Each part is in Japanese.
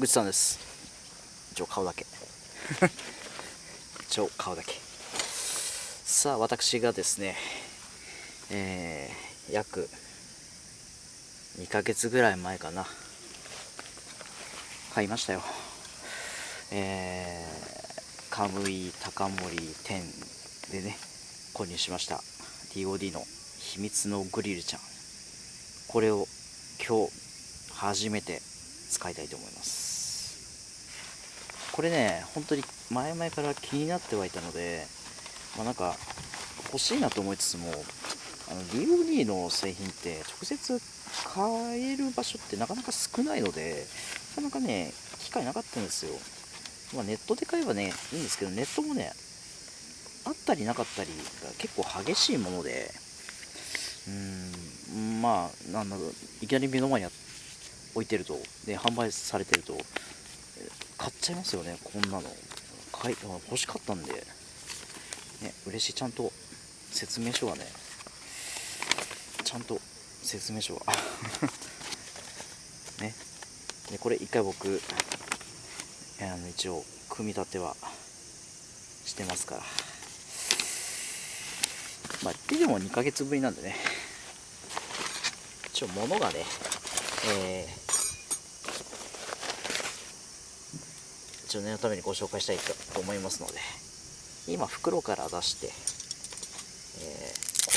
ぐちさんです。顔だけ顔だけ。さあ、私がですね、約2ヶ月ぐらい前かな、買いましたよ。カムイ高森10でね、購入しました DOD の秘密のグリルちゃん。これを今日初めて使いたいと思います。これね、本当に前々から気になってはいたので、なんか欲しいなと思いつつも、DOD の製品って直接買える場所ってなかなか少ないので、なかなかね、機会なかったんですよ。ネットで買えばね、いいんですけど、ネットもね、あったりなかったりが結構激しいもので、いきなり目の前に置いてると、で、販売されてると、買っちゃいますよね、こんなの。欲しかったんで、ね、嬉しい。ちゃんと説明書がね。で、これ一回僕、一応、組み立てはしてますから。っていうのも2ヶ月ぶりなんでね、一応物がね、一応念のためにご紹介したいと思いますので、今袋から出して、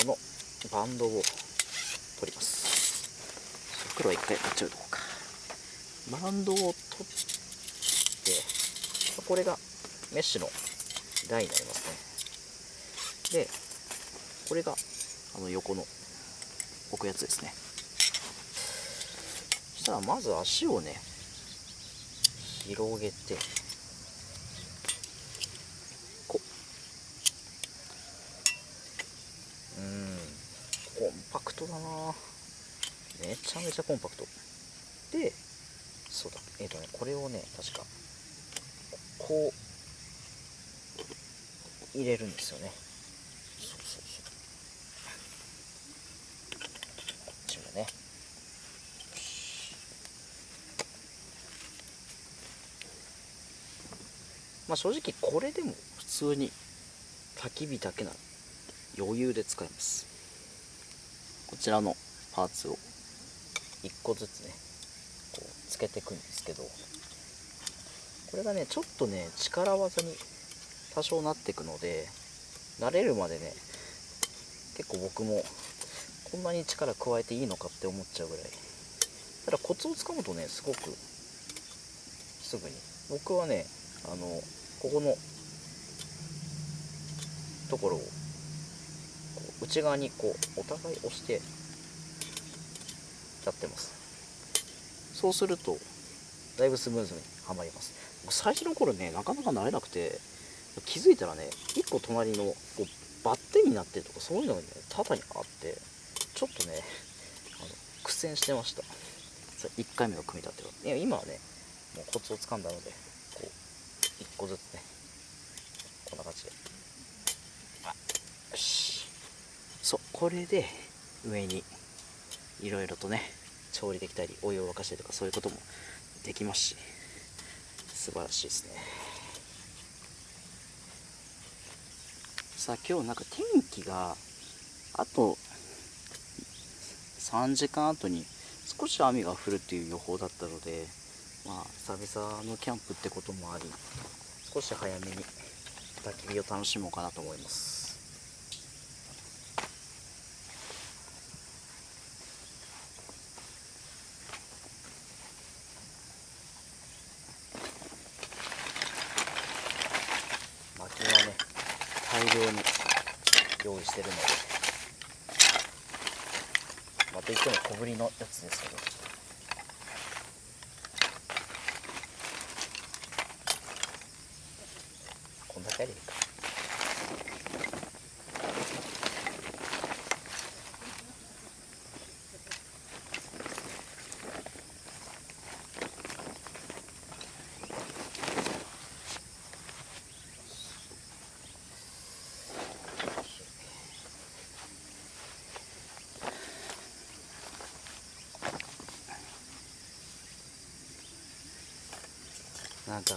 このバンドを取ります。袋は一回こっち置いとこうか。バンドを取って、これがメッシュの台になりますね。で、これが横の置くやつですね。そしたらまず足をね、広げて、コンパクトだな。めちゃめちゃコンパクトで、そうだ、これをね、確かこう入れるんですよね。そうこっちもね。正直これでも普通に焚き火だけなら余裕で使えます。こちらのパーツを1個ずつね、こうつけていくんですけど、これがね、ちょっとね、力技に多少なっていくので、慣れるまでね、結構僕もこんなに力加えていいのかって思っちゃうぐらい。ただコツをつかむとね、すごくすぐに、僕はね、ここのところをこう内側にこうお互い押してやってます。そうするとだいぶスムーズにはまります。最初の頃ね、なかなか慣れなくて、気づいたらね、1個隣のこうバッテンになってるとか、そういうのがね、多々にあって、ちょっとね、苦戦してました。1回目の組み立ては。いや、今はね、もうコツをつかんだので、こう1個ずつね、こんな感じで、よし、そう、これで上にいろいろとね、調理できたり、お湯を沸かしたりとか、そういうこともできますし、素晴らしいですね。さあ、今日なんか天気があと3時間後に少し雨が降るっていう予報だったので、久々のキャンプってこともあり、少し早めに焚き火を楽しもうかなと思います。薪はね、大量に用意してるので、といっても小ぶりのやつですけど、こんだけあればいいか。なんか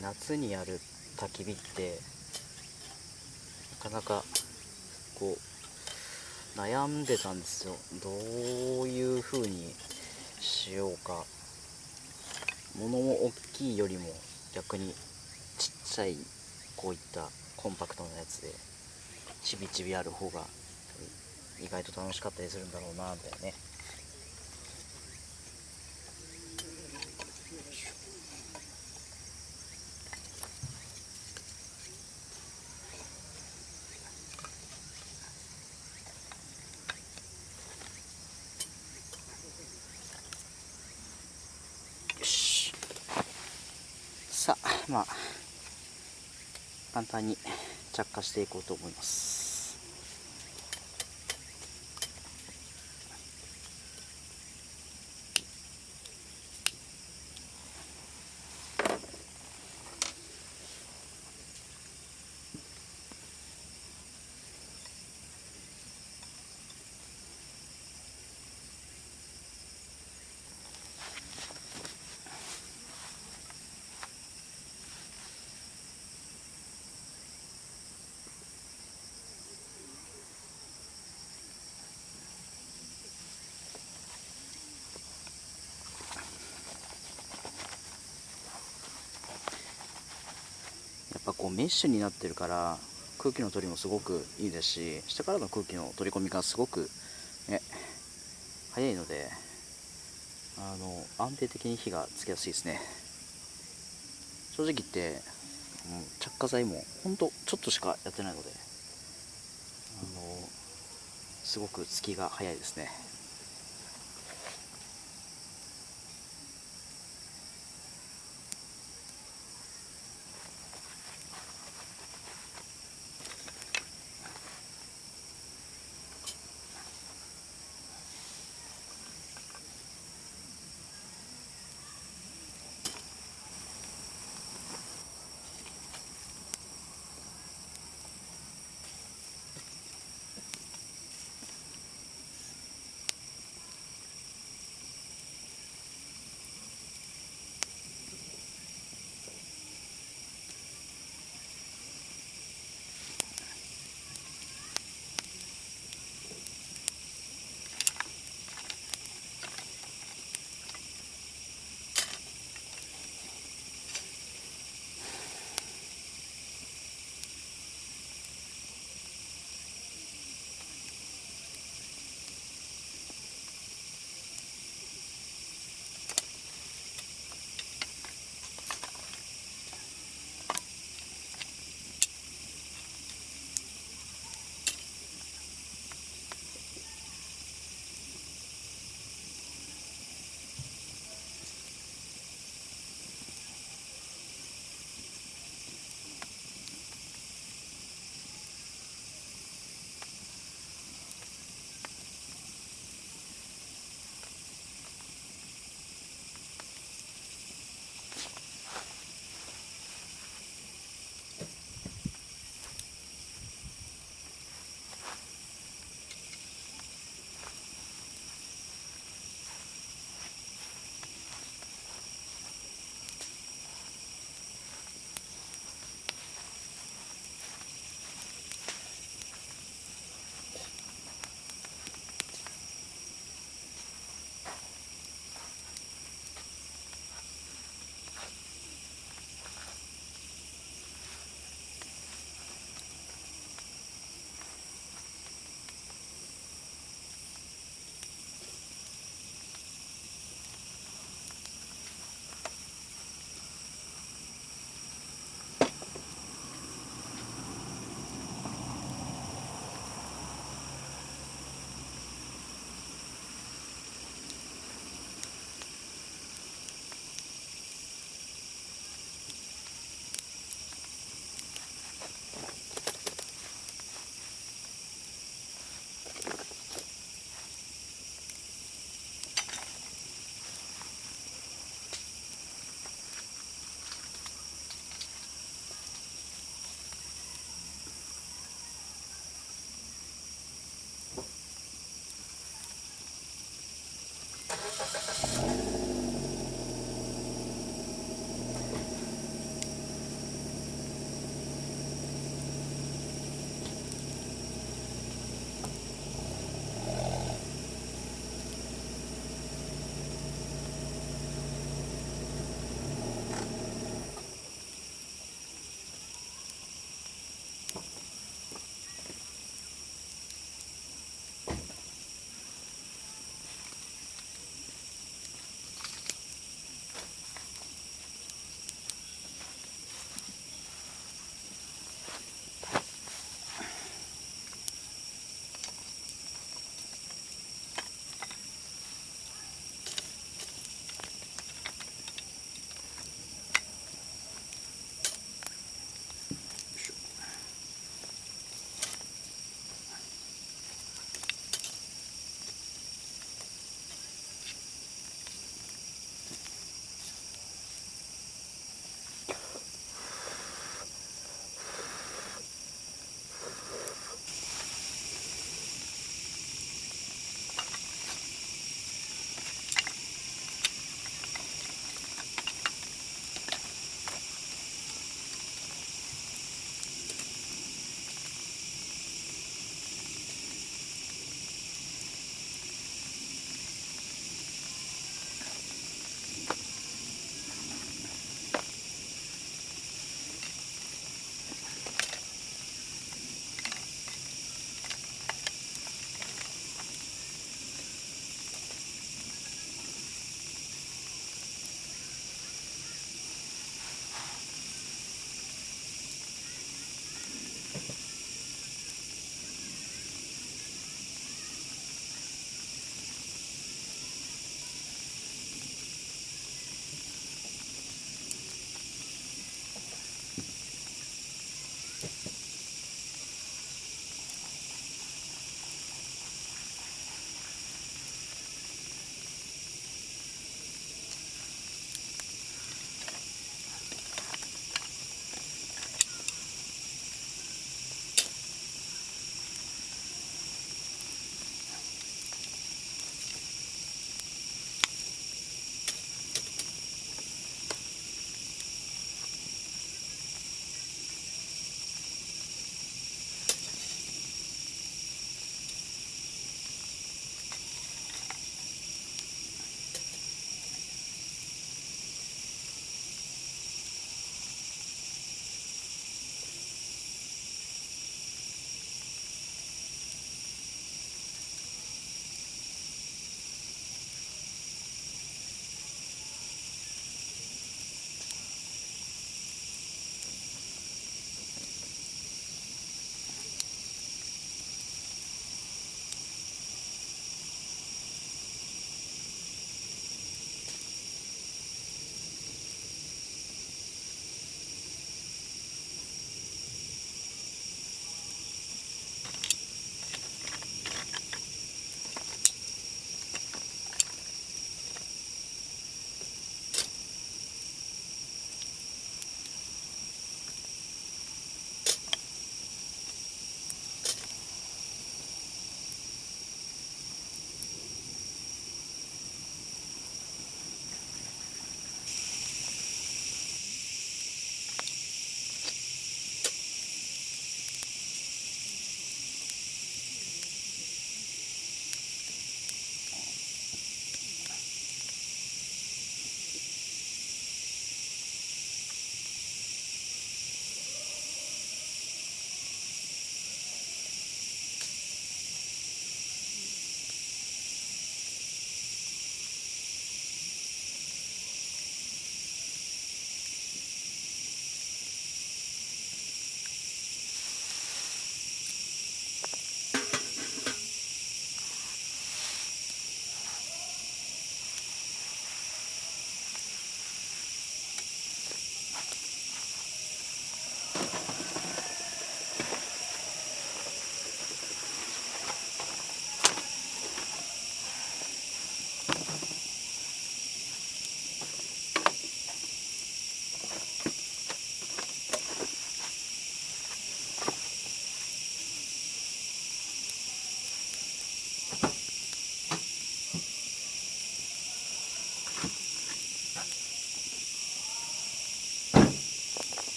夏にやる焚き火ってなかなかこう悩んでたんですよ。どういう風にしようか。物も大きいよりも逆にちっちゃいこういったコンパクトなやつでちびちびやる方が意外と楽しかったりするんだろうなみたいなね。よし、さあ簡単に着火していこうと思います。やっぱこうメッシュになってるから空気の取りもすごくいいですし、下からの空気の取り込みがすごくね早いので、安定的に火がつきやすいですね。正直言って、着火剤もほんとちょっとしかやってないので、すごくつきが早いですね。